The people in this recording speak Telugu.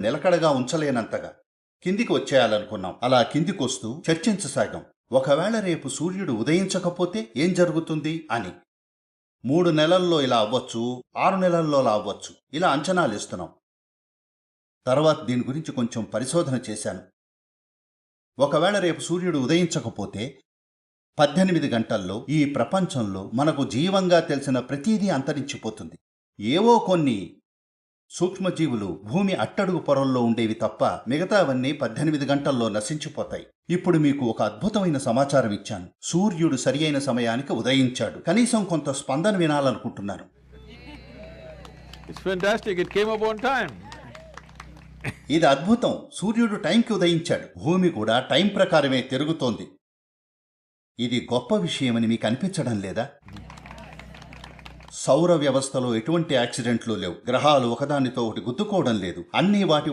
నిలకడగా ఉంచలేనంతగా కిందికి వచ్చేయాలనుకున్నాం. అలా కిందికొస్తూ చర్చించసాగాం. ఒకవేళ రేపు సూర్యుడు ఉదయించకపోతే ఏం జరుగుతుంది అని. 3 నెలల్లో ఇలా అవ్వచ్చు, 6 నెలల్లో అలా అవ్వచ్చు, ఇలా అంచనాలు ఇస్తున్నాం. తర్వాత దీని గురించి కొంచెం పరిశోధన చేశాను. ఒకవేళ రేపు సూర్యుడు ఉదయించకపోతే 18 గంటల్లో ఈ ప్రపంచంలో మనకు జీవంగా తెలిసిన ప్రతీదీ అంతరించిపోతుంది. ఏవో కొన్ని సూక్ష్మజీవులు భూమి అట్టడుగు పొరల్లో ఉండేవి తప్ప మిగతావన్నీ 18 గంటల్లో నశించిపోతాయి. ఇప్పుడు మీకు ఒక అద్భుతమైన సమాచారం ఇచ్చాను. సూర్యుడు సరి అయిన సమయానికి ఉదయించాడు. కనీసం కొంత స్పందన వినాలనుకుంటున్నాను. It's fantastic. It came up on time. ఇది అద్భుతం. సూర్యుడు టైంకి ఉదయించాడు. భూమి కూడా టైం ప్రకారమే తిరుగుతోంది. ఇది గొప్ప విషయమని మీకు అనిపించడం లేదా? సౌర వ్యవస్థలో ఎటువంటి యాక్సిడెంట్లు లేవు. గ్రహాలు ఒకదానితో ఒకటి గుద్దుకోవడం లేదు. అన్నీ వాటి